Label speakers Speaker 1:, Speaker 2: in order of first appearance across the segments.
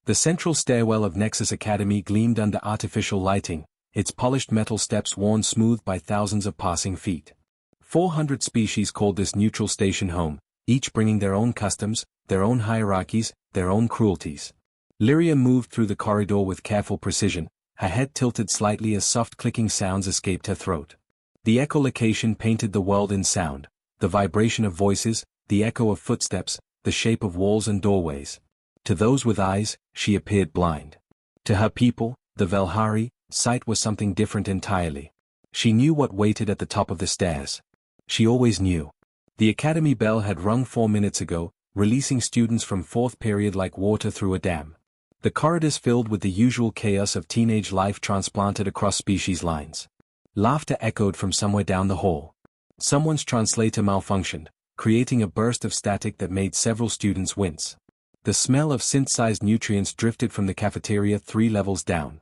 Speaker 1: The central stairwell of Nexus Academy gleamed under artificial lighting, its polished metal steps worn smooth by thousands of passing feet. 400 species called this neutral station home, each bringing their own customs, their own hierarchies, their own cruelties. Lyria moved through the corridor with careful precision, her head tilted slightly as soft clicking sounds escaped her throat. The echolocation painted the world in sound, the vibration of voices, the echo of footsteps, the shape of walls and doorways. To those with eyes, she appeared blind. To her people, the Velhari, sight was something different entirely. She knew what waited at the top of the stairs. She always knew. The academy bell had rung 4 minutes ago, releasing students from fourth period like water through a dam. The corridors filled with the usual chaos of teenage life transplanted across species lines. Laughter echoed from somewhere down the hall. Someone's translator malfunctioned, creating a burst of static that made several students wince. The smell of synthesized nutrients drifted from the cafeteria 3 levels down.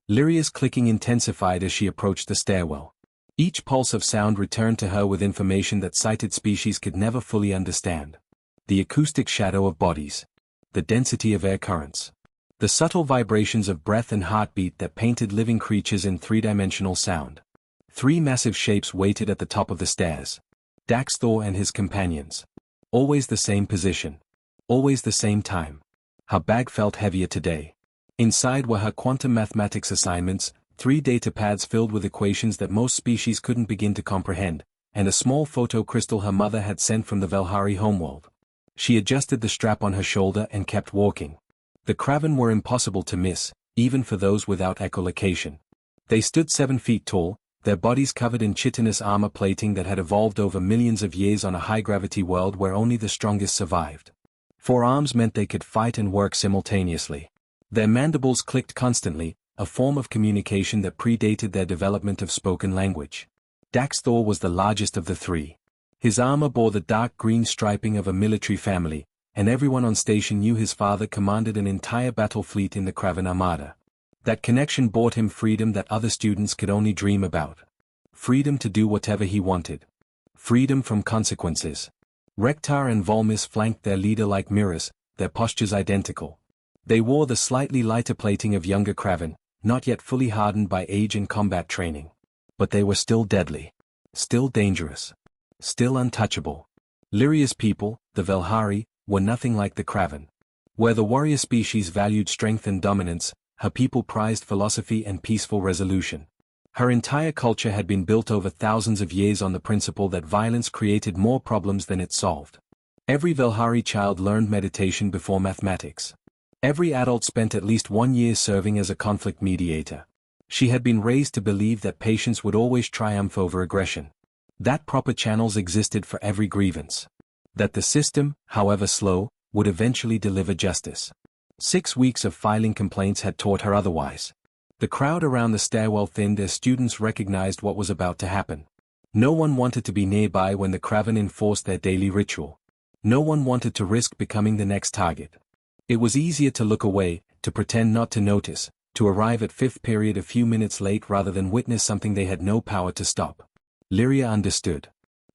Speaker 1: Lyria's clicking intensified as she approached the stairwell. Each pulse of sound returned to her with information that sighted species could never fully understand. The acoustic shadow of bodies. The density of air currents. The subtle vibrations of breath and heartbeat that painted living creatures in 3-dimensional sound. 3 massive shapes waited at the top of the stairs. Daxthor and his companions. Always the same position. Always the same time. Her bag felt heavier today. Inside were her quantum mathematics assignments, 3 data pads filled with equations that most species couldn't begin to comprehend, and a small photo crystal her mother had sent from the Velhari homeworld. She adjusted the strap on her shoulder and kept walking. The Kraven were impossible to miss, even for those without echolocation. They stood 7 feet tall, their bodies covered in chitinous armor plating that had evolved over millions of years on a high-gravity world where only the strongest survived. 4 arms meant they could fight and work simultaneously. Their mandibles clicked constantly, a form of communication that predated their development of spoken language. Daxthor was the largest of the 3. His armor bore the dark green striping of a military family, and everyone on station knew his father commanded an entire battle fleet in the Kraven Armada. That connection brought him freedom that other students could only dream about. Freedom to do whatever he wanted. Freedom from consequences. Rektar and Volmis flanked their leader like mirrors, their postures identical. They wore the slightly lighter plating of younger Kraven, not yet fully hardened by age and combat training. But they were still deadly. Still dangerous. Still untouchable. Lyria's people, the Velhari, were nothing like the Kraven. Where the warrior species valued strength and dominance, her people prized philosophy and peaceful resolution. Her entire culture had been built over thousands of years on the principle that violence created more problems than it solved. Every Velhari child learned meditation before mathematics. Every adult spent at least 1 year serving as a conflict mediator. She had been raised to believe that patience would always triumph over aggression. That proper channels existed for every grievance. That the system, however slow, would eventually deliver justice. 6 weeks of filing complaints had taught her otherwise. The crowd around the stairwell thinned as students recognized what was about to happen. No one wanted to be nearby when the Kraven enforced their daily ritual. No one wanted to risk becoming the next target. It was easier to look away, to pretend not to notice, to arrive at 5th period a few minutes late rather than witness something they had no power to stop. Lyria understood.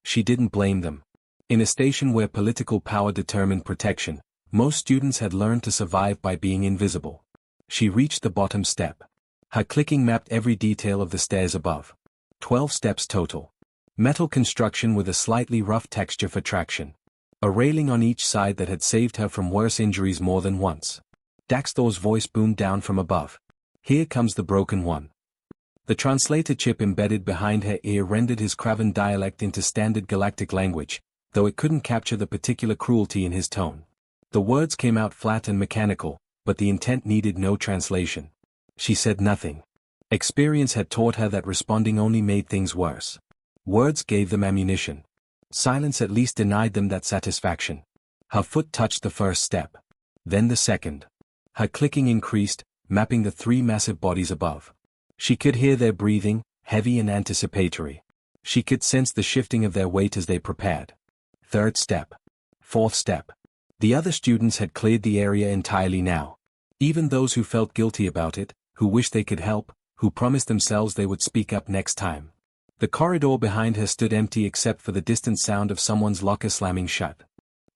Speaker 1: She didn't blame them. In a station where political power determined protection, most students had learned to survive by being invisible. She reached the bottom step. Her clicking mapped every detail of the stairs above. 12 steps total. Metal construction with a slightly rough texture for traction. A railing on each side that had saved her from worse injuries more than once. Daxthor's voice boomed down from above. Here comes the broken one. The translator chip embedded behind her ear rendered his Kraven dialect into standard galactic language, though it couldn't capture the particular cruelty in his tone. The words came out flat and mechanical, but the intent needed no translation. She said nothing. Experience had taught her that responding only made things worse. Words gave them ammunition. Silence at least denied them that satisfaction. Her foot touched the first step. Then the second. Her clicking increased, mapping the 3 massive bodies above. She could hear their breathing, heavy and anticipatory. She could sense the shifting of their weight as they prepared. 3rd step. 4th step. The other students had cleared the area entirely now. Even those who felt guilty about it, who wished they could help, who promised themselves they would speak up next time. The corridor behind her stood empty except for the distant sound of someone's locker slamming shut.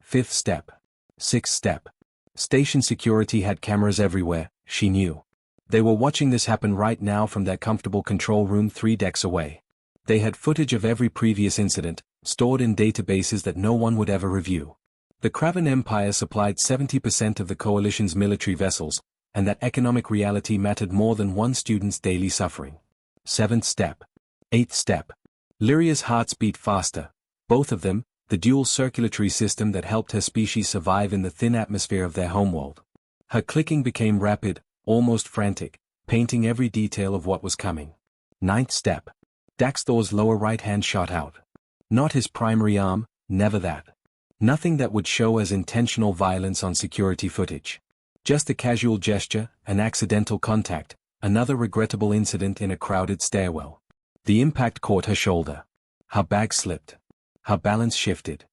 Speaker 1: 5th step. 6th step. Station security had cameras everywhere, she knew. They were watching this happen right now from their comfortable control room 3 decks away. They had footage of every previous incident, stored in databases that no one would ever review. The Kravan Empire supplied 70% of the Coalition's military vessels, and that economic reality mattered more than one student's daily suffering. 7th step. 8th step. Lyria's hearts beat faster. Both of them, the dual circulatory system that helped her species survive in the thin atmosphere of their homeworld. Her clicking became rapid, almost frantic, painting every detail of what was coming. 9th step. Daxthor's lower right hand shot out. Not his primary arm, never that. Nothing that would show as intentional violence on security footage. Just a casual gesture, an accidental contact, another regrettable incident in a crowded stairwell. The impact caught her shoulder. Her bag slipped. Her balance shifted.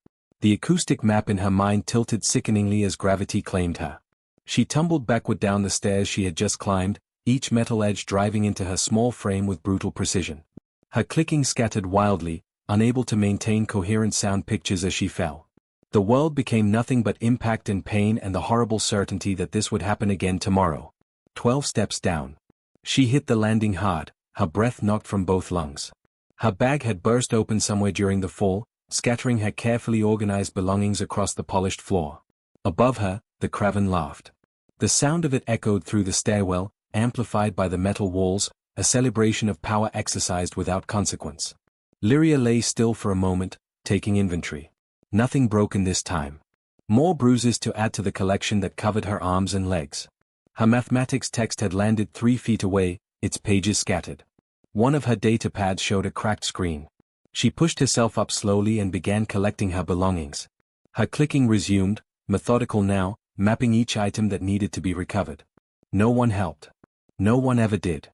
Speaker 1: The acoustic map in her mind tilted sickeningly as gravity claimed her. She tumbled backward down the stairs she had just climbed, each metal edge driving into her small frame with brutal precision. Her clicking scattered wildly, unable to maintain coherent sound pictures as she fell. The world became nothing but impact and pain and the horrible certainty that this would happen again tomorrow. 12 steps down. She hit the landing hard, her breath knocked from both lungs. Her bag had burst open somewhere during the fall, scattering her carefully organized belongings across the polished floor. Above her, the Kravan laughed. The sound of it echoed through the stairwell, amplified by the metal walls, a celebration of power exercised without consequence. Lyria lay still for a moment, taking inventory. Nothing broken this time. More bruises to add to the collection that covered her arms and legs. Her mathematics text had landed 3 feet away, its pages scattered. One of her data pads showed a cracked screen. She pushed herself up slowly and began collecting her belongings. Her clicking resumed, methodical now, mapping each item that needed to be recovered. No one helped. No one ever did.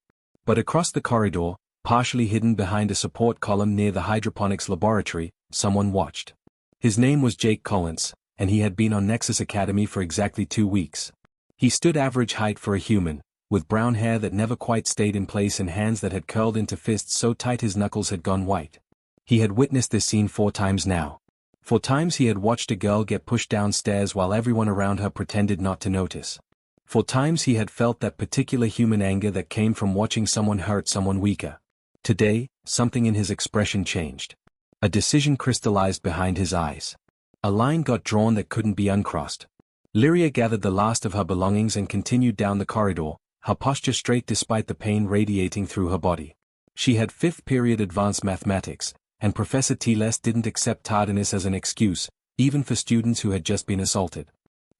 Speaker 1: But across the corridor, partially hidden behind a support column near the hydroponics laboratory, someone watched. His name was Jake Collins, and he had been on Nexus Academy for exactly 2 weeks. He stood average height for a human, with brown hair that never quite stayed in place and hands that had curled into fists so tight his knuckles had gone white. He had witnessed this scene 4 times now. 4 times he had watched a girl get pushed downstairs while everyone around her pretended not to notice. 4 times he had felt that particular human anger that came from watching someone hurt someone weaker. Today, something in his expression changed. A decision crystallized behind his eyes. A line got drawn that couldn't be uncrossed. Lyria gathered the last of her belongings and continued down the corridor, her posture straight despite the pain radiating through her body. She had 5th period advanced mathematics, and Professor Teles didn't accept tardiness as an excuse, even for students who had just been assaulted.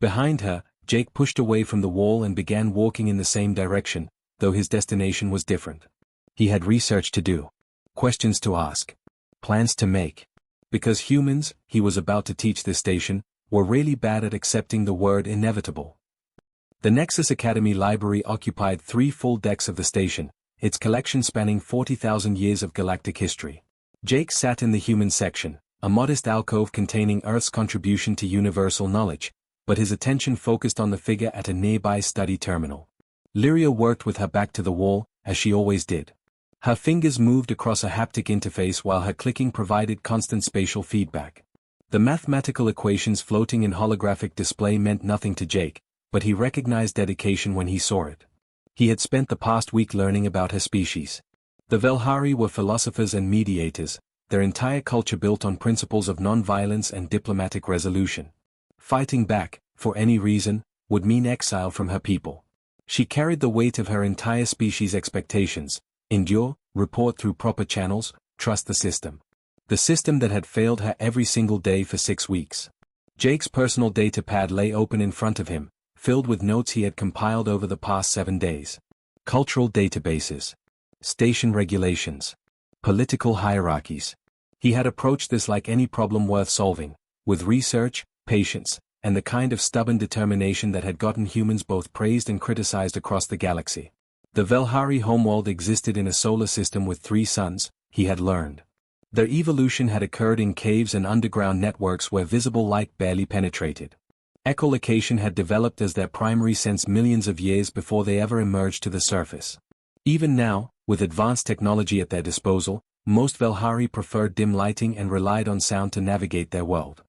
Speaker 1: Behind her, Jake pushed away from the wall and began walking in the same direction, though his destination was different. He had research to do. Questions to ask. Plans to make. Because humans, he was about to teach this station, were really bad at accepting the word inevitable. The Nexus Academy library occupied 3 full decks of the station, its collection spanning 40,000 years of galactic history. Jake sat in the human section, a modest alcove containing Earth's contribution to universal knowledge, but his attention focused on the figure at a nearby study terminal. Lyria worked with her back to the wall, as she always did. Her fingers moved across a haptic interface while her clicking provided constant spatial feedback. The mathematical equations floating in holographic display meant nothing to Jake, but he recognized dedication when he saw it. He had spent the past week learning about her species. The Velhari were philosophers and mediators, their entire culture built on principles of non-violence and diplomatic resolution. Fighting back, for any reason, would mean exile from her people. She carried the weight of her entire species' expectations: endure, report through proper channels, trust the system. The system that had failed her every single day for 6 weeks. Jake's personal data pad lay open in front of him, filled with notes he had compiled over the past 7 days. Cultural databases. Station regulations. Political hierarchies. He had approached this like any problem worth solving, with research, patience, and the kind of stubborn determination that had gotten humans both praised and criticized across the galaxy. The Velhari homeworld existed in a solar system with 3 suns, he had learned. Their evolution had occurred in caves and underground networks where visible light barely penetrated. Echolocation had developed as their primary sense millions of years before they ever emerged to the surface. Even now, with advanced technology at their disposal, most Velhari preferred dim lighting and relied on sound to navigate their world.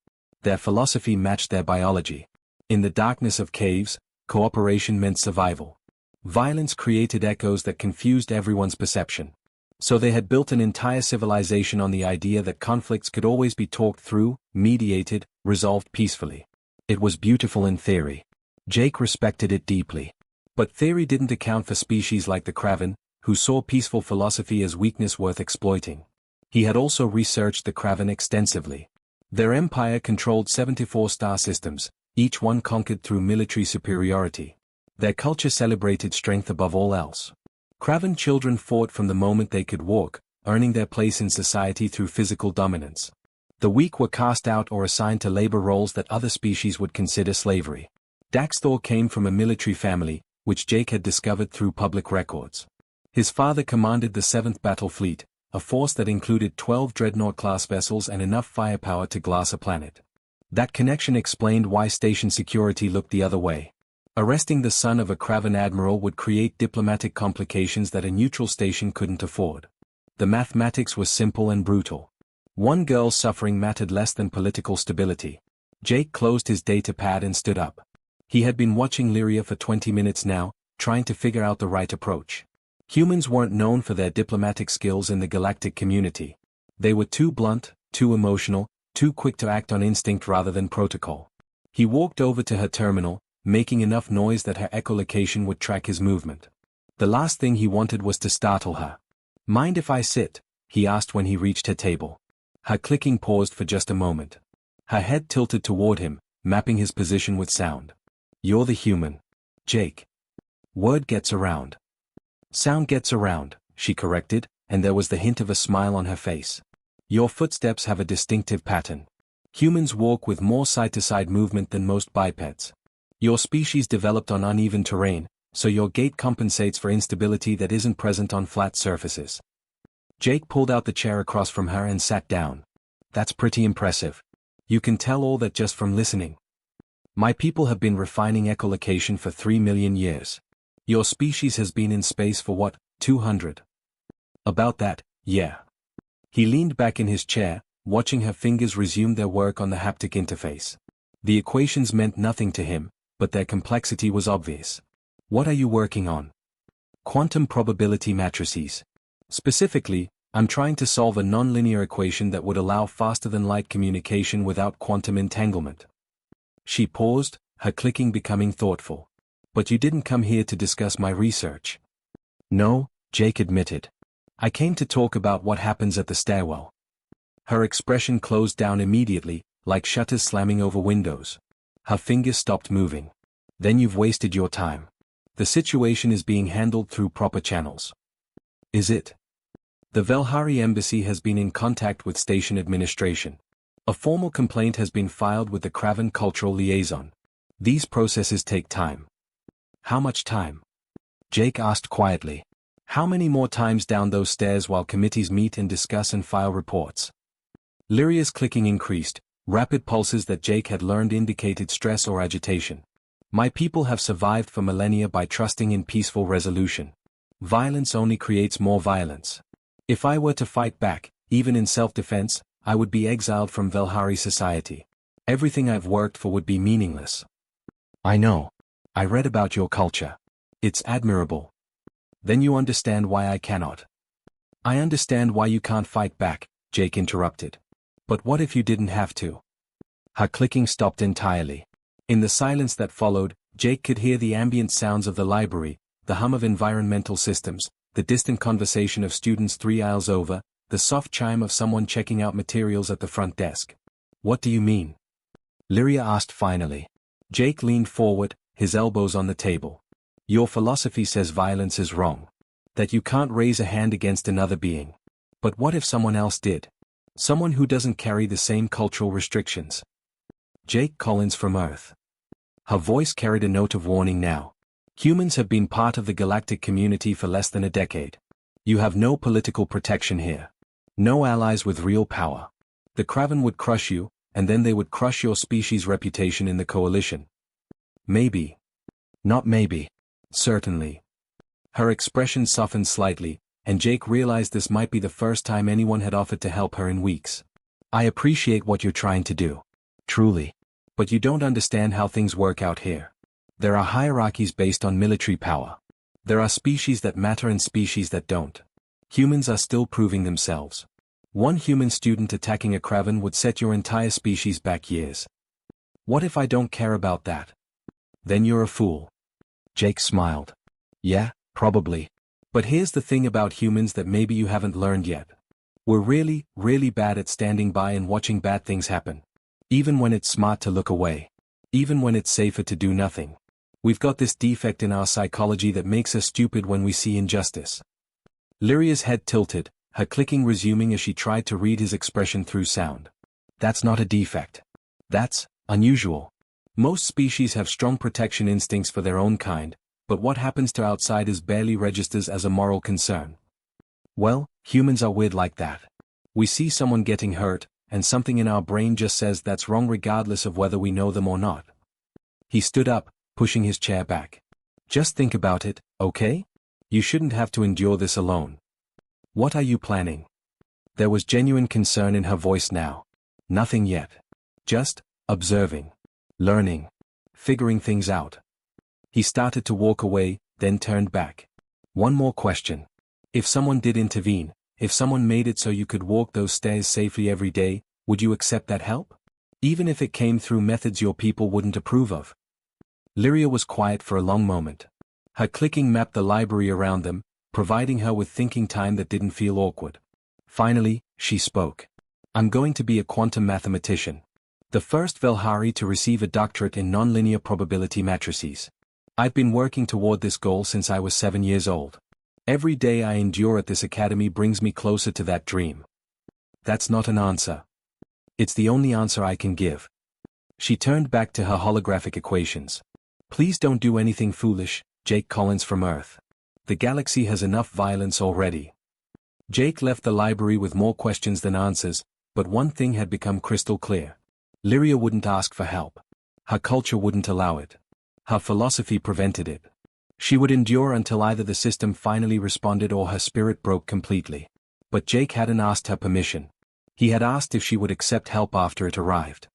Speaker 1: Their philosophy matched their biology. In the darkness of caves, cooperation meant survival. Violence created echoes that confused everyone's perception. So they had built an entire civilization on the idea that conflicts could always be talked through, mediated, resolved peacefully. It was beautiful in theory. Jake respected it deeply. But theory didn't account for species like the Kraven, who saw peaceful philosophy as weakness worth exploiting. He had also researched the Kraven extensively. Their empire controlled 74 star systems, each one conquered through military superiority. Their culture celebrated strength above all else. Kraven children fought from the moment they could walk, earning their place in society through physical dominance. The weak were cast out or assigned to labor roles that other species would consider slavery. Daxthor came from a military family, which Jake had discovered through public records. His father commanded the 7th Battle Fleet, a force that included 12 Dreadnought-class vessels and enough firepower to glass a planet. That connection explained why station security looked the other way. Arresting the son of a Kraven admiral would create diplomatic complications that a neutral station couldn't afford. The mathematics was simple and brutal. One girl's suffering mattered less than political stability. Jake closed his data pad and stood up. He had been watching Lyria for 20 minutes now, trying to figure out the right approach. Humans weren't known for their diplomatic skills in the galactic community. They were too blunt, too emotional, too quick to act on instinct rather than protocol. He walked over to her terminal, making enough noise that her echolocation would track his movement. The last thing he wanted was to startle her. "Mind if I sit?" he asked when he reached her table. Her clicking paused for just a moment. Her head tilted toward him, mapping his position with sound. "You're the human. Jake." "Word gets around." "Sound gets around," she corrected, and there was the hint of a smile on her face. "Your footsteps have a distinctive pattern. Humans walk with more side-to-side movement than most bipeds. Your species developed on uneven terrain, so your gait compensates for instability that isn't present on flat surfaces." Jake pulled out the chair across from her and sat down. "That's pretty impressive. You can tell all that just from listening. My people have been refining echolocation for 3 million years. Your species has been in space for what, 200? About that, yeah." He leaned back in his chair, watching her fingers resume their work on the haptic interface. The equations meant nothing to him, but their complexity was obvious. "What are you working on?" "Quantum probability matrices. Specifically, I'm trying to solve a nonlinear equation that would allow faster-than-light communication without quantum entanglement." She paused, her clicking becoming thoughtful. "But you didn't come here to discuss my research." "No," Jake admitted. "I came to talk about what happens at the stairwell." Her expression closed down immediately, like shutters slamming over windows. Her fingers stopped moving. "Then you've wasted your time. The situation is being handled through proper channels." "Is it?" "The Velhari embassy has been in contact with station administration. A formal complaint has been filed with the Kraven cultural liaison. These processes take time." "How much time?" Jake asked quietly. "How many more times down those stairs while committees meet and discuss and file reports?" Lyria's clicking increased, rapid pulses that Jake had learned indicated stress or agitation. "My people have survived for millennia by trusting in peaceful resolution. Violence only creates more violence. If I were to fight back, even in self-defense, I would be exiled from Velhari society. Everything I've worked for would be meaningless." "I know. I read about your culture. It's admirable." "Then you understand why I cannot." "I understand why you can't fight back," Jake interrupted. "But what if you didn't have to?" Her clicking stopped entirely. In the silence that followed, Jake could hear the ambient sounds of the library, the hum of environmental systems, the distant conversation of students 3 aisles over, the soft chime of someone checking out materials at the front desk. "What do you mean?" Lyria asked finally. Jake leaned forward, his elbows on the table. "Your philosophy says violence is wrong. That you can't raise a hand against another being. But what if someone else did? Someone who doesn't carry the same cultural restrictions?" "Jake Collins from Earth." Her voice carried a note of warning now. "Humans have been part of the galactic community for less than a decade. You have no political protection here. No allies with real power. The Kraven would crush you, and then they would crush your species' reputation in the coalition." "Maybe. Not maybe. Certainly." Her expression softened slightly, and Jake realized this might be the first time anyone had offered to help her in weeks. "I appreciate what you're trying to do. Truly. But you don't understand how things work out here. There are hierarchies based on military power. There are species that matter and species that don't. Humans are still proving themselves. One human student attacking a Kraven would set your entire species back years. What if I don't care about that? Then you're a fool. Jake smiled. Yeah, probably. But here's the thing about humans that maybe you haven't learned yet. We're really, really bad at standing by and watching bad things happen. Even when it's smart to look away. Even when it's safer to do nothing. We've got this defect in our psychology that makes us stupid when we see injustice. Lyria's head tilted, her clicking resuming as she tried to read his expression through sound. That's not a defect. That's unusual. Most species have strong protection instincts for their own kind, but what happens to outsiders barely registers as a moral concern. Well, humans are weird like that. We see someone getting hurt, and something in our brain just says that's wrong regardless of whether we know them or not. He stood up, pushing his chair back. Just think about it, okay? You shouldn't have to endure this alone. What are you planning? There was genuine concern in her voice now. Nothing yet. Just observing. Learning. Figuring things out. He started to walk away, then turned back. One more question. If someone did intervene, if someone made it so you could walk those stairs safely every day, would you accept that help? Even if it came through methods your people wouldn't approve of? Lyria was quiet for a long moment. Her clicking mapped the library around them, providing her with thinking time that didn't feel awkward. Finally, she spoke. I'm going to be a quantum mathematician. The first Velhari to receive a doctorate in nonlinear probability matrices. I've been working toward this goal since I was 7 years old. Every day I endure at this academy brings me closer to that dream. That's not an answer. It's the only answer I can give. She turned back to her holographic equations. Please don't do anything foolish, Jake Collins from Earth. The galaxy has enough violence already. Jake left the library with more questions than answers, but one thing had become crystal clear. Lyria wouldn't ask for help. Her culture wouldn't allow it. Her philosophy prevented it. She would endure until either the system finally responded or her spirit broke completely. But Jake hadn't asked her permission. He had asked if she would accept help after it arrived.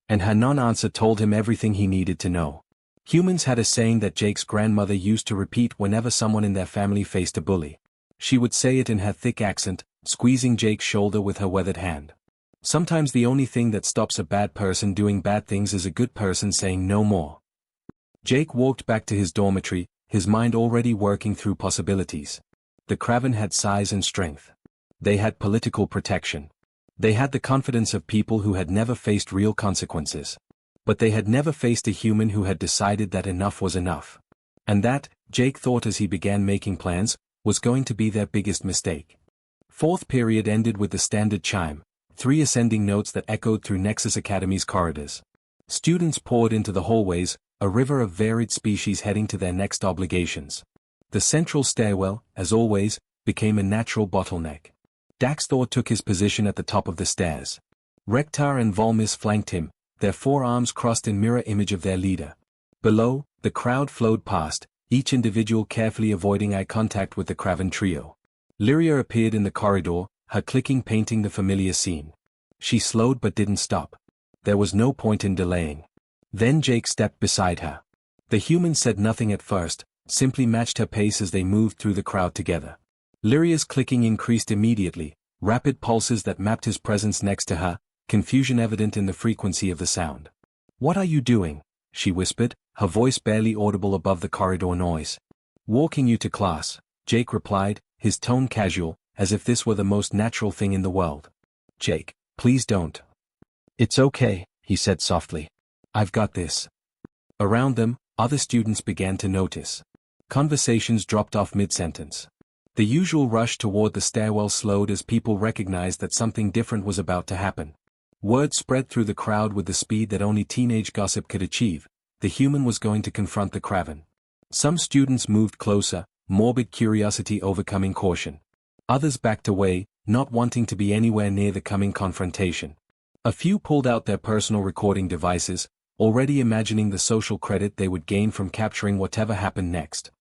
Speaker 1: And her non-answer told him everything he needed to know. Humans had a saying that Jake's grandmother used to repeat whenever someone in their family faced a bully. She would say it in her thick accent, squeezing Jake's shoulder with her weathered hand. Sometimes the only thing that stops a bad person doing bad things is a good person saying no more. Jake walked back to his dormitory, his mind already working through possibilities. The Kraven had size and strength. They had political protection. They had the confidence of people who had never faced real consequences. But they had never faced a human who had decided that enough was enough. And that, Jake thought as he began making plans, was going to be their biggest mistake. Fourth period ended with the standard chime, 3 ascending notes that echoed through Nexus Academy's corridors. Students poured into the hallways, a river of varied species heading to their next obligations. The central stairwell, as always, became a natural bottleneck. Daxthor took his position at the top of the stairs. Rektar and Volmis flanked him, their forearms crossed in mirror image of their leader. Below, the crowd flowed past, each individual carefully avoiding eye contact with the Kraven trio. Lyria appeared in the corridor, her clicking painting the familiar scene. She slowed but didn't stop. There was no point in delaying. Then Jake stepped beside her. The human said nothing at first, simply matched her pace as they moved through the crowd together. Lyria's clicking increased immediately, rapid pulses that mapped his presence next to her, confusion evident in the frequency of the sound. "What are you doing?" she whispered, her voice barely audible above the corridor noise. "Walking you to class," Jake replied, his tone casual, as if this were the most natural thing in the world. "Jake, please don't." "It's okay," he said softly. "I've got this." Around them, other students began to notice. Conversations dropped off mid-sentence. The usual rush toward the stairwell slowed as people recognized that something different was about to happen. Word spread through the crowd with the speed that only teenage gossip could achieve. The human was going to confront the Kraven. Some students moved closer, morbid curiosity overcoming caution. Others backed away, not wanting to be anywhere near the coming confrontation. A few pulled out their personal recording devices, already imagining the social credit they would gain from capturing whatever happened next.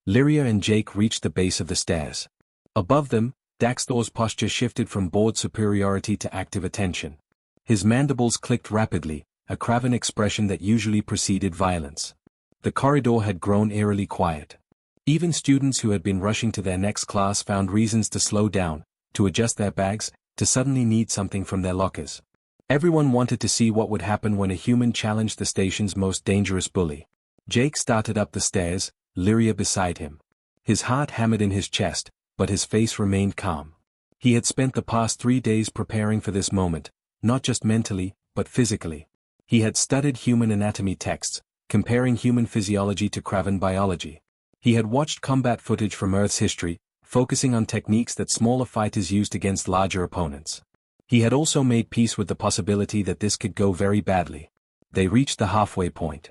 Speaker 1: Lyria and Jake reached the base of the stairs. Above them, Daxthor's posture shifted from bored superiority to active attention. His mandibles clicked rapidly, a craven expression that usually preceded violence. The corridor had grown eerily quiet. Even students who had been rushing to their next class found reasons to slow down, to adjust their bags, to suddenly need something from their lockers. Everyone wanted to see what would happen when a human challenged the station's most dangerous bully. Jake started up the stairs, Lyria beside him. His heart hammered in his chest, but his face remained calm. He had spent the past 3 days preparing for this moment, not just mentally, but physically. He had studied human anatomy texts, comparing human physiology to craven biology. He had watched combat footage from Earth's history, focusing on techniques that smaller fighters used against larger opponents. He had also made peace with the possibility that this could go very badly. They reached the halfway point.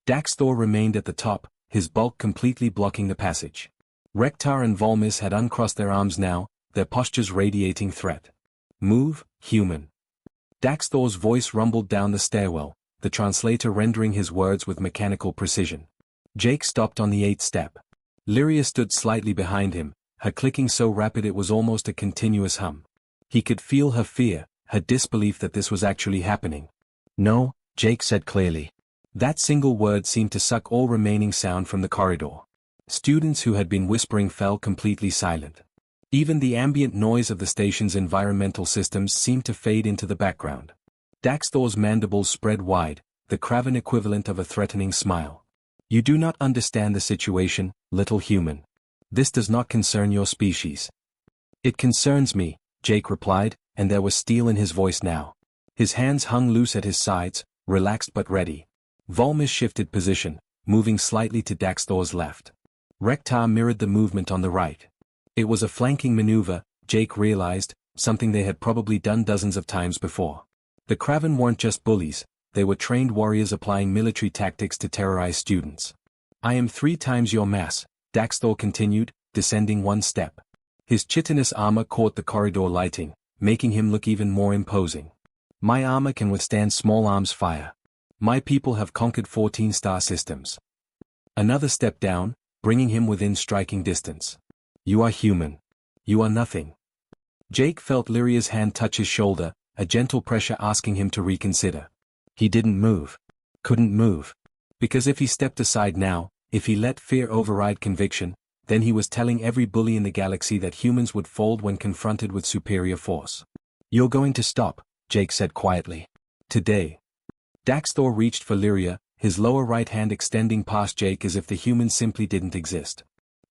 Speaker 1: Daxtor remained at the top, his bulk completely blocking the passage. Rektar and Volmis had uncrossed their arms now, their postures radiating threat. "Move, human." Daxtor's voice rumbled down the stairwell, the translator rendering his words with mechanical precision. Jake stopped on the 8th step. Lyria stood slightly behind him, her clicking so rapid it was almost a continuous hum. He could feel her fear, her disbelief that this was actually happening. "No," Jake said clearly. That single word seemed to suck all remaining sound from the corridor. Students who had been whispering fell completely silent. Even the ambient noise of the station's environmental systems seemed to fade into the background. Daxtor's mandibles spread wide, the craven equivalent of a threatening smile. "You do not understand the situation, little human. This does not concern your species." "It concerns me," Jake replied, and there was steel in his voice now. His hands hung loose at his sides, relaxed but ready. Volmis shifted position, moving slightly to Daxtor's left. Rektar mirrored the movement on the right. It was a flanking maneuver, Jake realized, something they had probably done dozens of times before. The craven weren't just bullies, they were trained warriors applying military tactics to terrorize students. "I am 3 times your mass," Daxtor continued, descending 1 step. His chitinous armor caught the corridor lighting, making him look even more imposing. "My armor can withstand small arms fire. My people have conquered 14 star systems." Another step down, bringing him within striking distance. "You are human. You are nothing." Jake felt Lyria's hand touch his shoulder, a gentle pressure asking him to reconsider. He didn't move. Couldn't move. Because if he stepped aside now, if he let fear override conviction, then he was telling every bully in the galaxy that humans would fold when confronted with superior force. "You're going to stop," Jake said quietly. "Today." Daxtor reached for Lyria, his lower right hand extending past Jake as if the human simply didn't exist.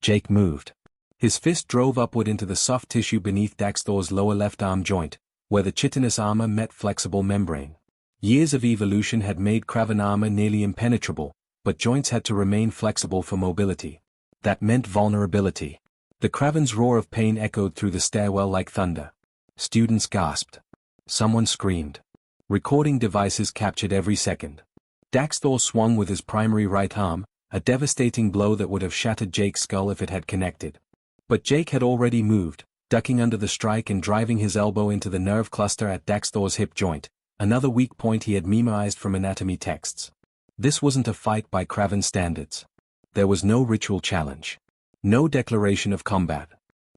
Speaker 1: Jake moved. His fist drove upward into the soft tissue beneath Daxtor's lower left arm joint, where the chitinous armor met flexible membrane. Years of evolution had made craven armor nearly impenetrable, but joints had to remain flexible for mobility. That meant vulnerability. The craven's roar of pain echoed through the stairwell like thunder. Students gasped. Someone screamed. Recording devices captured every second. Daxtor swung with his primary right arm, a devastating blow that would have shattered Jake's skull if it had connected. But Jake had already moved, ducking under the strike and driving his elbow into the nerve cluster at Daxtor's hip joint, another weak point he had memorized from anatomy texts. This wasn't a fight by craven standards. There was no ritual challenge. No declaration of combat.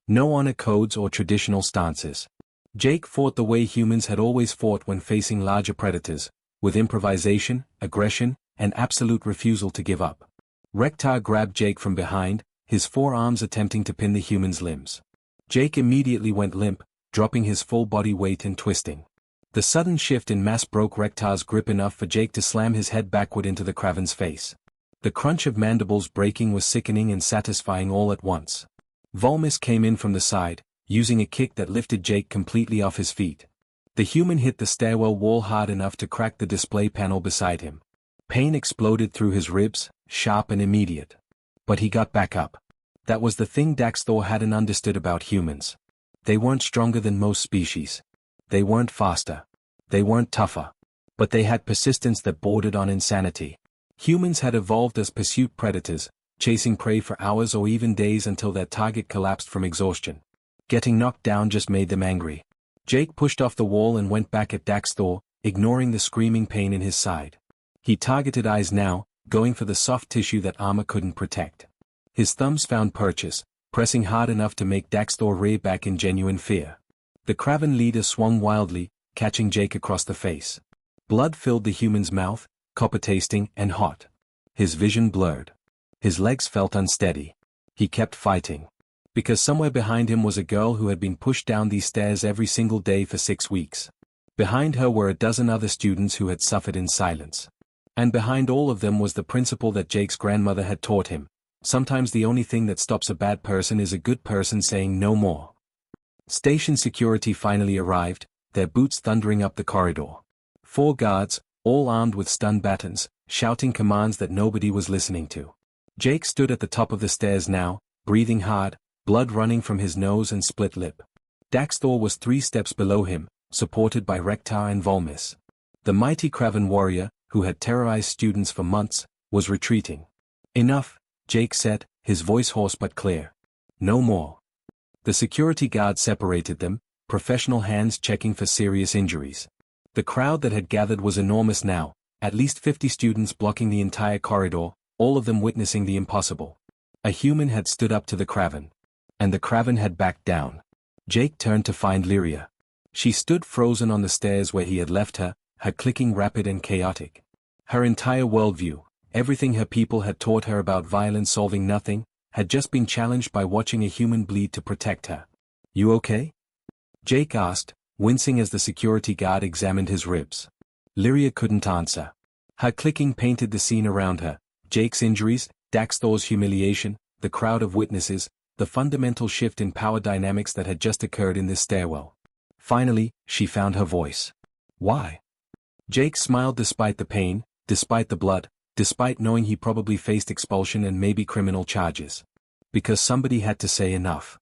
Speaker 1: No honor codes or traditional stances. Jake fought the way humans had always fought when facing larger predators, with improvisation, aggression, and absolute refusal to give up. Rektar grabbed Jake from behind, his forearms attempting to pin the human's limbs. Jake immediately went limp, dropping his full body weight and twisting. The sudden shift in mass broke Rektar's grip enough for Jake to slam his head backward into the craven's face. The crunch of mandibles breaking was sickening and satisfying all at once. Volmis came in from the side, using a kick that lifted Jake completely off his feet. The human hit the stairwell wall hard enough to crack the display panel beside him. Pain exploded through his ribs, sharp and immediate. But he got back up. That was the thing Daxtor hadn't understood about humans. They weren't stronger than most species. They weren't faster. They weren't tougher. But they had persistence that bordered on insanity. Humans had evolved as pursuit predators, chasing prey for hours or even days until their target collapsed from exhaustion. Getting knocked down just made them angry. Jake pushed off the wall and went back at Daxtor, ignoring the screaming pain in his side. He targeted eyes now, going for the soft tissue that armor couldn't protect. His thumbs found purchase, pressing hard enough to make Daxtor rear back in genuine fear. The craven leader swung wildly, catching Jake across the face. Blood filled the human's mouth, copper-tasting and hot. His vision blurred. His legs felt unsteady. He kept fighting. Because somewhere behind him was a girl who had been pushed down these stairs every single day for 6 weeks. Behind her were a dozen other students who had suffered in silence. And behind all of them was the principle that Jake's grandmother had taught him. Sometimes the only thing that stops a bad person is a good person saying no more. Station security finally arrived, their boots thundering up the corridor. 4 guards, all armed with stun batons, shouting commands that nobody was listening to. Jake stood at the top of the stairs now, breathing hard, blood running from his nose and split lip. Daxthor was 3 steps below him, supported by Rektar and Volmis. The mighty Kraven warrior, who had terrorized students for months, was retreating. Enough, Jake said, his voice hoarse but clear. No more. The security guard separated them, professional hands checking for serious injuries. The crowd that had gathered was enormous now, at least 50 students blocking the entire corridor, all of them witnessing the impossible. A human had stood up to the Kraven. And the Kraven had backed down. Jake turned to find Lyria. She stood frozen on the stairs where he had left her, her clicking rapid and chaotic. Her entire worldview, everything her people had taught her about violence solving nothing, had just been challenged by watching a human bleed to protect her. You okay? Jake asked, wincing as the security guard examined his ribs. Lyria couldn't answer. Her clicking painted the scene around her, Jake's injuries, Daxthor's humiliation, the crowd of witnesses, the fundamental shift in power dynamics that had just occurred in this stairwell. Finally, she found her voice. Why? Jake smiled despite the pain, despite the blood, despite knowing he probably faced expulsion and maybe criminal charges. Because somebody had to say enough.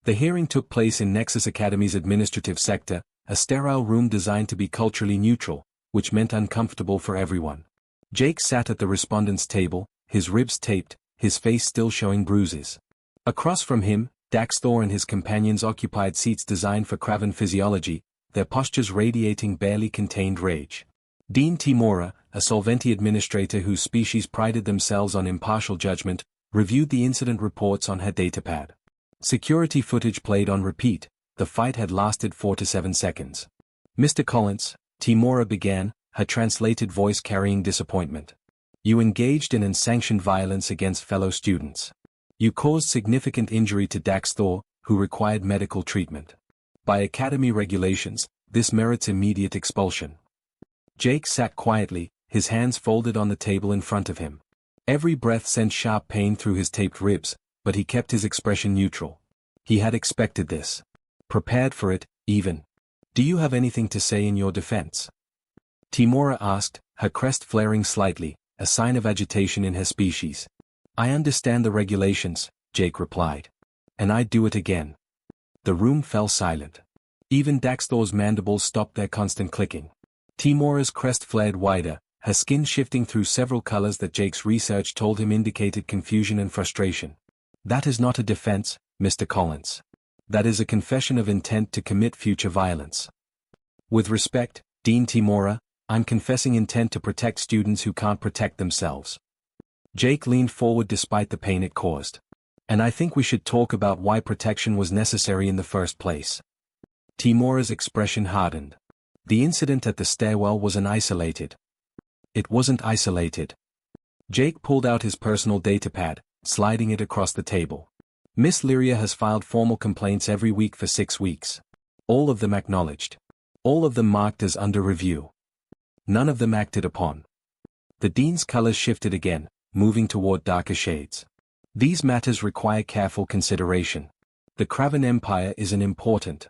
Speaker 1: The hearing took place in Nexus Academy's administrative sector, a sterile room designed to be culturally neutral, which meant uncomfortable for everyone. Jake sat at the respondents' table, his ribs taped, his face still showing bruises. Across from him, Daxthor and his companions occupied seats designed for Kraven physiology, their postures radiating barely contained rage. Dean Timora, a Solventi administrator whose species prided themselves on impartial judgment, reviewed the incident reports on her datapad. Security footage played on repeat, the fight had lasted 4 to 7 seconds. Mr. Collins, Timora began, her translated voice carrying disappointment. You engaged in unsanctioned violence against fellow students. You caused significant injury to Daxthor, who required medical treatment. By Academy regulations, this merits immediate expulsion. Jake sat quietly, his hands folded on the table in front of him. Every breath sent sharp pain through his taped ribs, but he kept his expression neutral. He had expected this. Prepared for it, even. Do you have anything to say in your defense? Timora asked, her crest flaring slightly, a sign of agitation in her species. I understand the regulations, Jake replied. And I'd do it again. The room fell silent. Even Daxthor's mandibles stopped their constant clicking. Timora's crest flared wider, her skin shifting through several colors that Jake's research told him indicated confusion and frustration. That is not a defense, Mr. Collins. That is a confession of intent to commit future violence. With respect, Dean Timora, I'm confessing intent to protect students who can't protect themselves. Jake leaned forward despite the pain it caused. And I think we should talk about why protection was necessary in the first place. Timora's expression hardened. The incident at the stairwell wasn't isolated. It wasn't isolated. Jake pulled out his personal datapad, sliding it across the table. Miss Lyria has filed formal complaints every week for 6 weeks. All of them acknowledged. All of them marked as under review. None of them acted upon. The dean's colors shifted again, moving toward darker shades. These matters require careful consideration. The Kraven Empire is an important.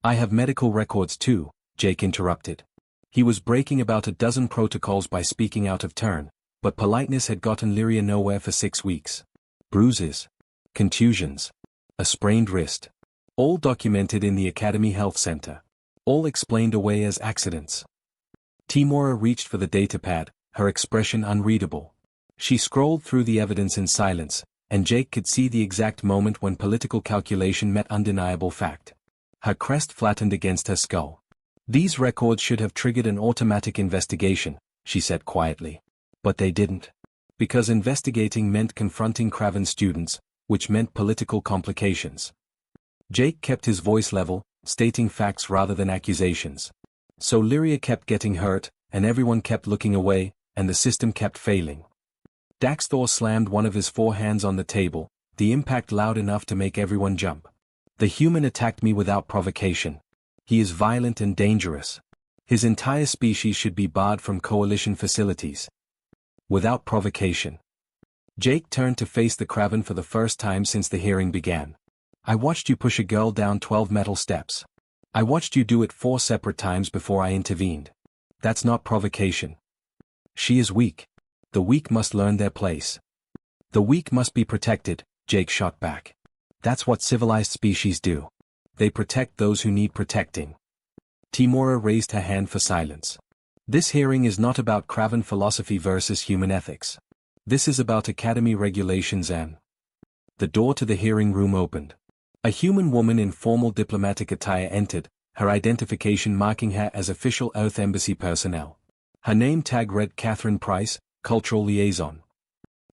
Speaker 1: I have medical records too, Jake interrupted. He was breaking about a dozen protocols by speaking out of turn, but politeness had gotten Lyria nowhere for 6 weeks. Bruises. Contusions. A sprained wrist. All documented in the Academy Health Center. All explained away as accidents. Timora reached for the datapad, her expression unreadable. She scrolled through the evidence in silence, and Jake could see the exact moment when political calculation met undeniable fact. Her crest flattened against her skull. These records should have triggered an automatic investigation, she said quietly. But they didn't. Because investigating meant confronting Kraven students, which meant political complications. Jake kept his voice level, stating facts rather than accusations. So Lyria kept getting hurt, and everyone kept looking away, and the system kept failing. Daxthor slammed one of his forehands on the table, the impact loud enough to make everyone jump. The human attacked me without provocation. He is violent and dangerous. His entire species should be barred from coalition facilities. Without provocation. Jake turned to face the Kraven for the first time since the hearing began. I watched you push a girl down 12 metal steps. I watched you do it 4 separate times before I intervened. That's not provocation. She is weak. The weak must learn their place. The weak must be protected, Jake shot back. That's what civilized species do. They protect those who need protecting. Timora raised her hand for silence. This hearing is not about Kraven philosophy versus human ethics. This is about Academy regulations and... The door to the hearing room opened. A human woman in formal diplomatic attire entered, her identification marking her as official Earth Embassy personnel. Her name tag read Catherine Price, Cultural Liaison.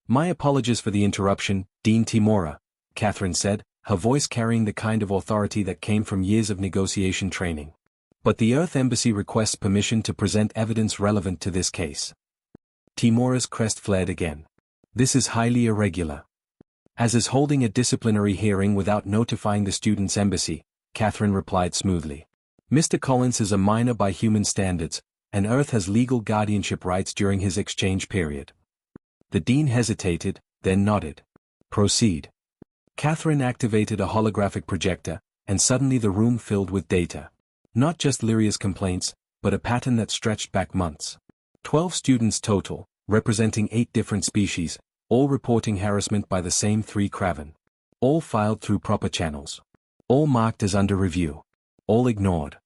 Speaker 1: My apologies for the interruption, Dean Timora, Catherine said, her voice carrying the kind of authority that came from years of negotiation training. But the Earth Embassy requests permission to present evidence relevant to this case. Timora's crest flared again. This is highly irregular. As is holding a disciplinary hearing without notifying the student's embassy, Catherine replied smoothly. Mr. Collins is a minor by human standards, and Earth has legal guardianship rights during his exchange period. The dean hesitated, then nodded. Proceed. Catherine activated a holographic projector, and suddenly the room filled with data. Not just Lyria's complaints, but a pattern that stretched back months. 12 students total, representing 8 different species, all reporting harassment by the same 3 Kraven. All filed through proper channels. All marked as under review. All ignored.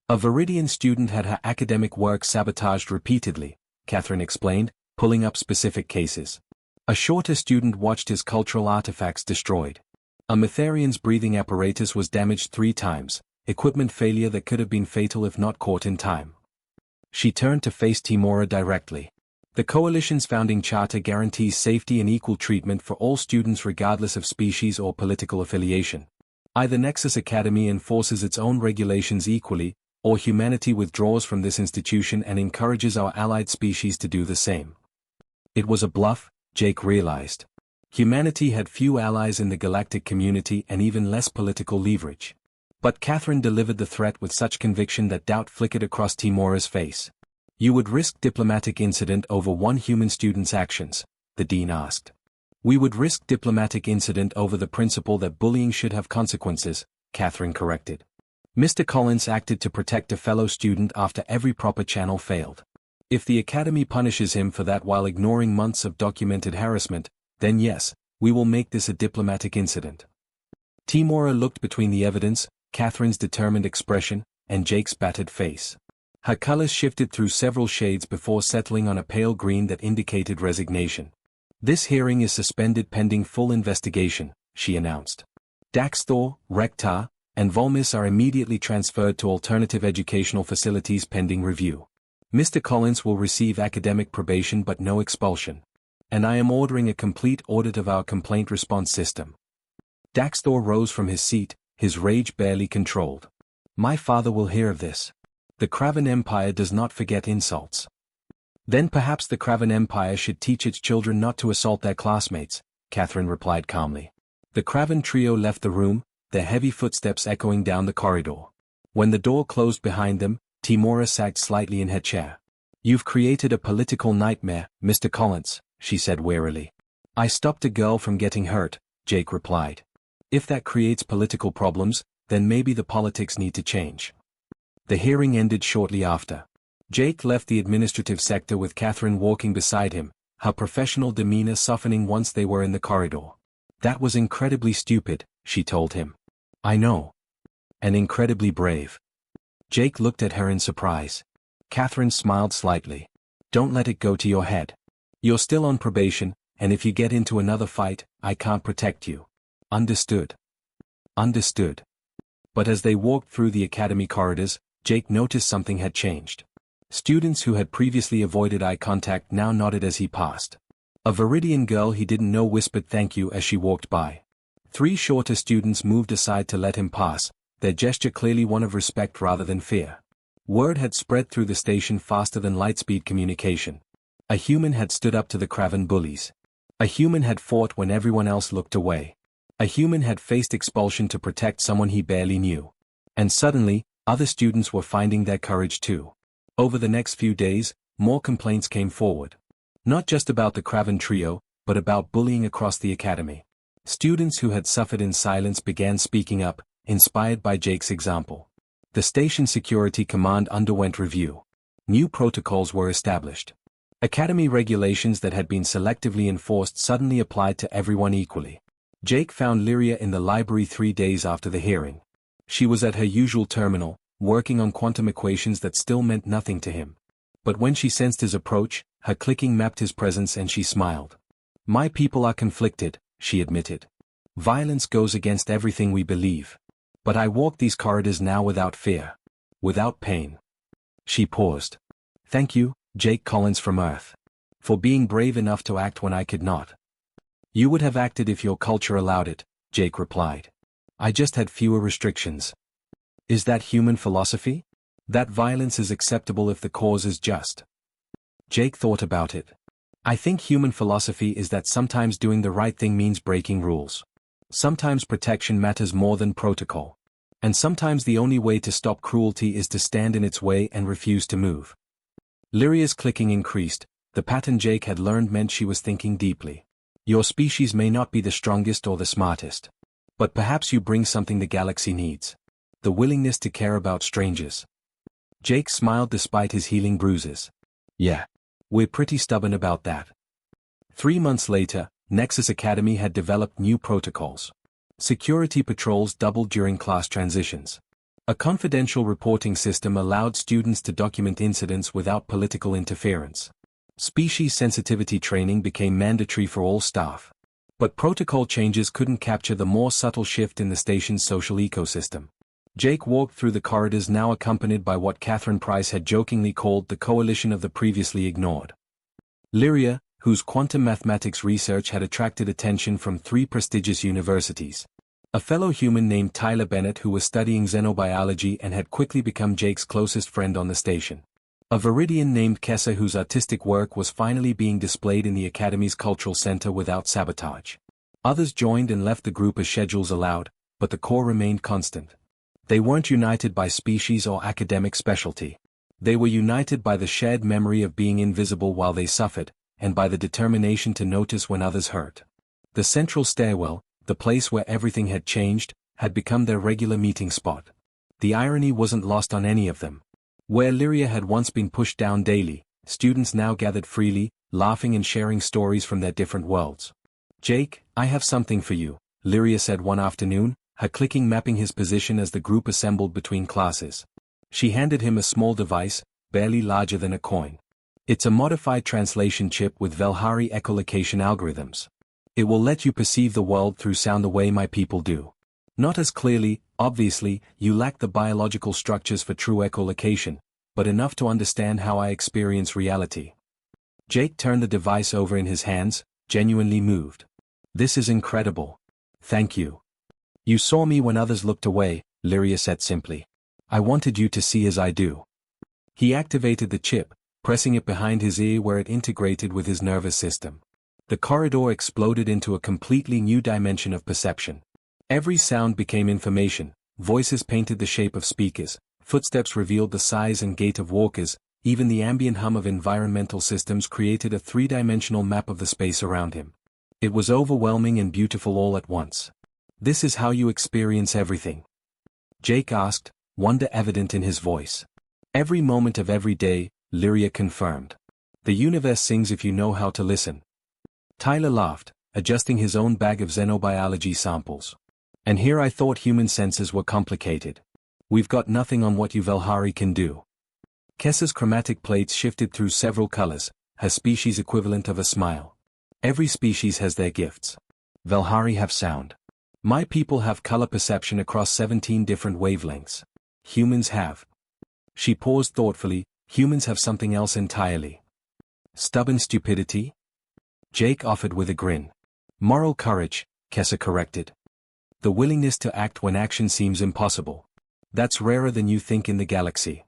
Speaker 1: A Viridian student had her academic work sabotaged repeatedly, Catherine explained, pulling up specific cases. A Shorter student watched his cultural artifacts destroyed. A Mytharian's breathing apparatus was damaged 3 times, equipment failure that could have been fatal if not caught in time. She turned to face Timora directly. The Coalition's founding charter guarantees safety and equal treatment for all students regardless of species or political affiliation. Either Nexus Academy enforces its own regulations equally, or humanity withdraws from this institution and encourages our allied species to do the same. It was a bluff, Jake realized. Humanity had few allies in the galactic community and even less political leverage. But Catherine delivered the threat with such conviction that doubt flickered across Timora's face. You would risk diplomatic incident over one human student's actions, the dean asked. We would risk diplomatic incident over the principle that bullying should have consequences, Catherine corrected. Mr. Collins acted to protect a fellow student after every proper channel failed. If the Academy punishes him for that while ignoring months of documented harassment, then yes, we will make this a diplomatic incident. Timora looked between the evidence, Catherine's determined expression, and Jake's battered face. Her colors shifted through several shades before settling on a pale green that indicated resignation. This hearing is suspended pending full investigation, she announced. Daxthor, Rektar, and Volmis are immediately transferred to alternative educational facilities pending review. Mr. Collins will receive academic probation but no expulsion. And I am ordering a complete audit of our complaint response system. Daxthor rose from his seat, his rage barely controlled. My father will hear of this. The Kraven Empire does not forget insults. Then perhaps the Kraven Empire should teach its children not to assault their classmates, Catherine replied calmly. The Kraven trio left the room, their heavy footsteps echoing down the corridor. When the door closed behind them, Timora sagged slightly in her chair. You've created a political nightmare, Mr. Collins, she said wearily. I stopped a girl from getting hurt, Jake replied. If that creates political problems, then maybe the politics need to change. The hearing ended shortly after. Jake left the administrative sector with Catherine walking beside him, her professional demeanor softening once they were in the corridor. That was incredibly stupid, she told him. I know. And incredibly brave. Jake looked at her in surprise. Catherine smiled slightly. Don't let it go to your head. You're still on probation, and if you get into another fight, I can't protect you. Understood. Understood. But as they walked through the academy corridors, Jake noticed something had changed. Students who had previously avoided eye contact now nodded as he passed. A Viridian girl he didn't know whispered thank you as she walked by. 3 shorter students moved aside to let him pass, their gesture clearly one of respect rather than fear. Word had spread through the station faster than lightspeed communication. A human had stood up to the craven bullies. A human had fought when everyone else looked away. A human had faced expulsion to protect someone he barely knew. And suddenly, other students were finding their courage too. Over the next few days, more complaints came forward. Not just about the Craven trio, but about bullying across the academy. Students who had suffered in silence began speaking up, inspired by Jake's example. The station security command underwent review. New protocols were established. Academy regulations that had been selectively enforced suddenly applied to everyone equally. Jake found Lyria in the library 3 days after the hearing. She was at her usual terminal, working on quantum equations that still meant nothing to him. But when she sensed his approach, her clicking mapped his presence and she smiled. "My people are conflicted," she admitted. "Violence goes against everything we believe. But I walk these corridors now without fear. Without pain." She paused. "Thank you, Jake Collins from Earth. For being brave enough to act when I could not." "You would have acted if your culture allowed it," Jake replied. "I just had fewer restrictions." Is that human philosophy? That violence is acceptable if the cause is just. Jake thought about it. "I think human philosophy is that sometimes doing the right thing means breaking rules. Sometimes protection matters more than protocol. And sometimes the only way to stop cruelty is to stand in its way and refuse to move." Lyria's clicking increased. The pattern Jake had learned meant she was thinking deeply. "Your species may not be the strongest or the smartest. But perhaps you bring something the galaxy needs. The willingness to care about strangers." Jake smiled despite his healing bruises. "Yeah. We're pretty stubborn about that." 3 months later, Nexus Academy had developed new protocols. Security patrols doubled during class transitions. A confidential reporting system allowed students to document incidents without political interference. Species sensitivity training became mandatory for all staff. But protocol changes couldn't capture the more subtle shift in the station's social ecosystem. Jake walked through the corridors now accompanied by what Catherine Price had jokingly called the coalition of the previously ignored. Lyria, whose quantum mathematics research had attracted attention from 3 prestigious universities. A fellow human named Tyler Bennett who was studying xenobiology and had quickly become Jake's closest friend on the station. A Viridian named Kessa whose artistic work was finally being displayed in the Academy's cultural center without sabotage. Others joined and left the group as schedules allowed, but the core remained constant. They weren't united by species or academic specialty. They were united by the shared memory of being invisible while they suffered, and by the determination to notice when others hurt. The central stairwell, the place where everything had changed, had become their regular meeting spot. The irony wasn't lost on any of them. Where Lyria had once been pushed down daily, students now gathered freely, laughing and sharing stories from their different worlds. "Jake, I have something for you," Lyria said one afternoon, her clicking mapping his position as the group assembled between classes. She handed him a small device, barely larger than a coin. "It's a modified translation chip with Velhari echolocation algorithms. It will let you perceive the world through sound the way my people do. Not as clearly, obviously, you lack the biological structures for true echolocation, but enough to understand how I experience reality." Jake turned the device over in his hands, genuinely moved. "This is incredible. Thank you. You saw me when others looked away," Lyria said simply. "I wanted you to see as I do." He activated the chip, pressing it behind his ear where it integrated with his nervous system. The corridor exploded into a completely new dimension of perception. Every sound became information, voices painted the shape of speakers, footsteps revealed the size and gait of walkers, even the ambient hum of environmental systems created a 3-dimensional map of the space around him. It was overwhelming and beautiful all at once. "This is how you experience everything?" Jake asked, wonder evident in his voice. "Every moment of every day," Lyria confirmed. "The universe sings if you know how to listen." Tyler laughed, adjusting his own bag of xenobiology samples. "And here I thought human senses were complicated. We've got nothing on what you Velhari can do." Kessa's chromatic plates shifted through several colors, her species equivalent of a smile. "Every species has their gifts. Velhari have sound. My people have color perception across 17 different wavelengths. Humans have." She paused thoughtfully. "Humans have something else entirely." "Stubborn stupidity?" Jake offered with a grin. "Moral courage," Kessa corrected. "The willingness to act when action seems impossible. That's rarer than you think in the galaxy."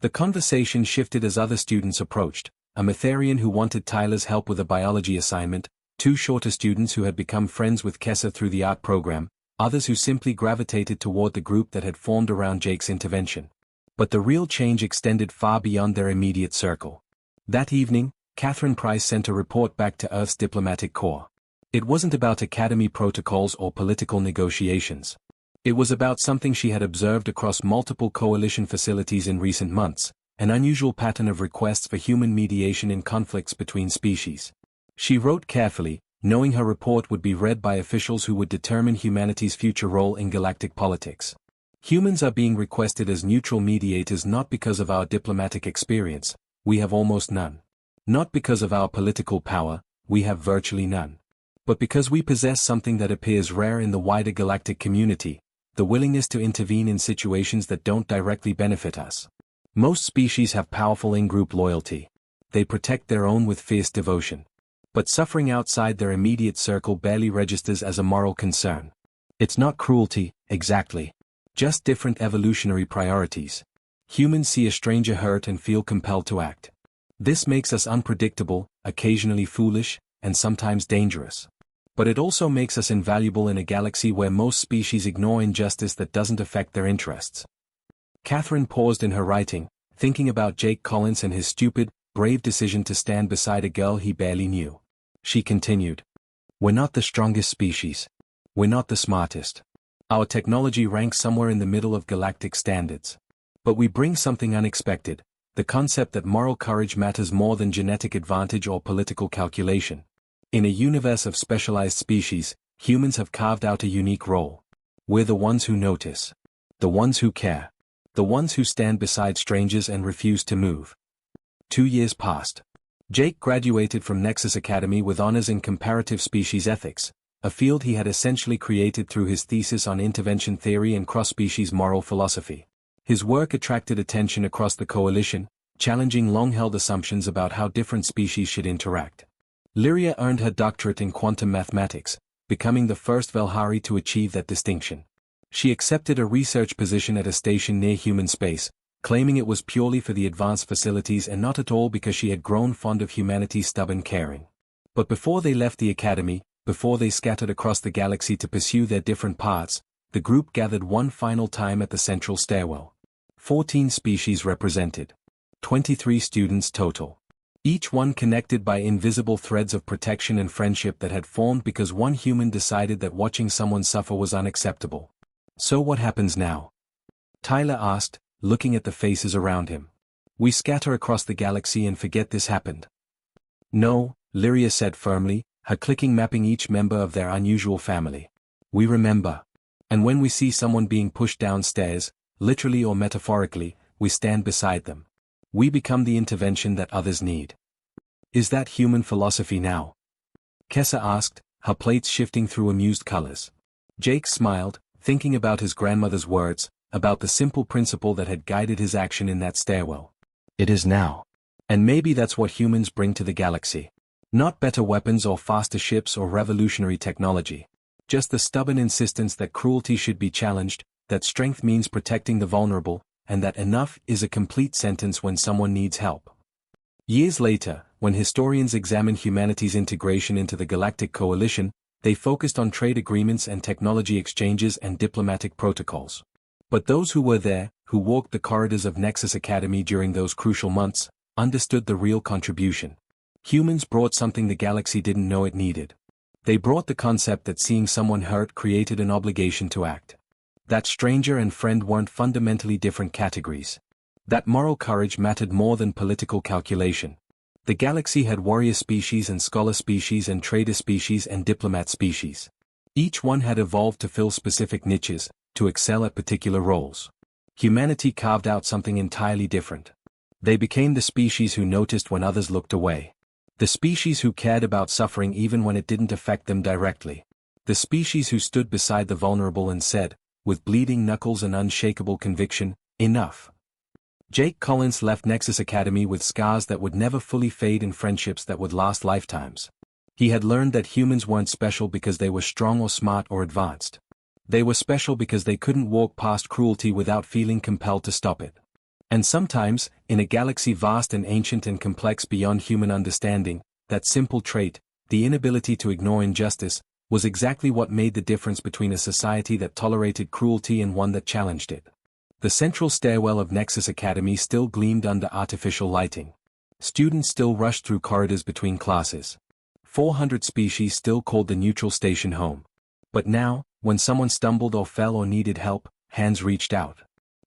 Speaker 1: The conversation shifted as other students approached, a Matharian who wanted Tyler's help with a biology assignment, two shorter students who had become friends with Kessa through the art program, others who simply gravitated toward the group that had formed around Jake's intervention. But the real change extended far beyond their immediate circle. That evening, Catherine Price sent a report back to Earth's diplomatic corps. It wasn't about Academy protocols or political negotiations. It was about something she had observed across multiple coalition facilities in recent months, an unusual pattern of requests for human mediation in conflicts between species. She wrote carefully, knowing her report would be read by officials who would determine humanity's future role in galactic politics. Humans are being requested as neutral mediators not because of our diplomatic experience, we have almost none. Not because of our political power, we have virtually none. But because we possess something that appears rare in the wider galactic community, the willingness to intervene in situations that don't directly benefit us. Most species have powerful in-group loyalty. They protect their own with fierce devotion. But suffering outside their immediate circle barely registers as a moral concern. It's not cruelty, exactly. Just different evolutionary priorities. Humans see a stranger hurt and feel compelled to act. This makes us unpredictable, occasionally foolish, and sometimes dangerous. But it also makes us invaluable in a galaxy where most species ignore injustice that doesn't affect their interests. Catherine paused in her writing, thinking about Jake Collins and his stupid, brave decision to stand beside a girl he barely knew. She continued. We're not the strongest species. We're not the smartest. Our technology ranks somewhere in the middle of galactic standards. But we bring something unexpected, the concept that moral courage matters more than genetic advantage or political calculation. In a universe of specialized species, humans have carved out a unique role. We're the ones who notice. The ones who care. The ones who stand beside strangers and refuse to move. 2 years passed. Jake graduated from Nexus Academy with honors in comparative species ethics, a field he had essentially created through his thesis on intervention theory and cross-species moral philosophy. His work attracted attention across the coalition, challenging long-held assumptions about how different species should interact. Lyria earned her doctorate in quantum mathematics, becoming the first Velhari to achieve that distinction. She accepted a research position at a station near human space, claiming it was purely for the advanced facilities and not at all because she had grown fond of humanity's stubborn caring. But before they left the academy, before they scattered across the galaxy to pursue their different paths, the group gathered one final time at the central stairwell. 14 species represented. 23 students total. Each one connected by invisible threads of protection and friendship that had formed because one human decided that watching someone suffer was unacceptable. So what happens now? Tyler asked, looking at the faces around him. We scatter across the galaxy and forget this happened. No, Lyria said firmly, her clicking mapping each member of their unusual family. We remember. And when we see someone being pushed downstairs, literally or metaphorically, we stand beside them. We become the intervention that others need. Is that human philosophy now? Kessa asked, her plates shifting through amused colors. Jake smiled, thinking about his grandmother's words, about the simple principle that had guided his action in that stairwell. It is now. And maybe that's what humans bring to the galaxy. Not better weapons or faster ships or revolutionary technology. Just the stubborn insistence that cruelty should be challenged, that strength means protecting the vulnerable, and that enough is a complete sentence when someone needs help. Years later, when historians examined humanity's integration into the Galactic Coalition, they focused on trade agreements and technology exchanges and diplomatic protocols. But those who were there, who walked the corridors of Nexus Academy during those crucial months, understood the real contribution. Humans brought something the galaxy didn't know it needed. They brought the concept that seeing someone hurt created an obligation to act. That stranger and friend weren't fundamentally different categories. That moral courage mattered more than political calculation. The galaxy had warrior species and scholar species and trader species and diplomat species. Each one had evolved to fill specific niches, to excel at particular roles. Humanity carved out something entirely different. They became the species who noticed when others looked away. The species who cared about suffering even when it didn't affect them directly. The species who stood beside the vulnerable and said, with bleeding knuckles and unshakable conviction, enough. Jake Collins left Nexus Academy with scars that would never fully fade and friendships that would last lifetimes. He had learned that humans weren't special because they were strong or smart or advanced. They were special because they couldn't walk past cruelty without feeling compelled to stop it. And sometimes, in a galaxy vast and ancient and complex beyond human understanding, that simple trait, the inability to ignore injustice, was exactly what made the difference between a society that tolerated cruelty and one that challenged it. The central stairwell of Nexus Academy still gleamed under artificial lighting. Students still rushed through corridors between classes. 400 species still called the neutral station home. But now, when someone stumbled or fell or needed help, hands reached out.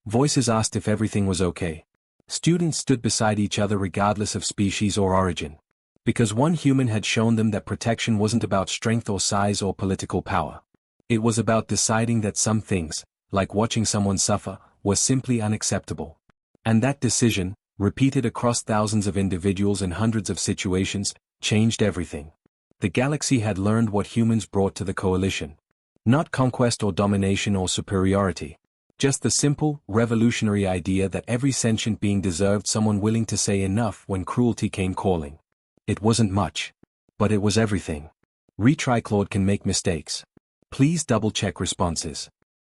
Speaker 1: Voices asked if everything was okay. Students stood beside each other regardless of species or origin. Because one human had shown them that protection wasn't about strength or size or political power. It was about deciding that some things, like watching someone suffer, were simply unacceptable. And that decision, repeated across thousands of individuals and hundreds of situations, changed everything. The galaxy had learned what humans brought to the coalition. Not conquest or domination or superiority. Just the simple, revolutionary idea that every sentient being deserved someone willing to say enough when cruelty came calling. It wasn't much. But it was everything. Retry Claude can make mistakes. Please double-check responses.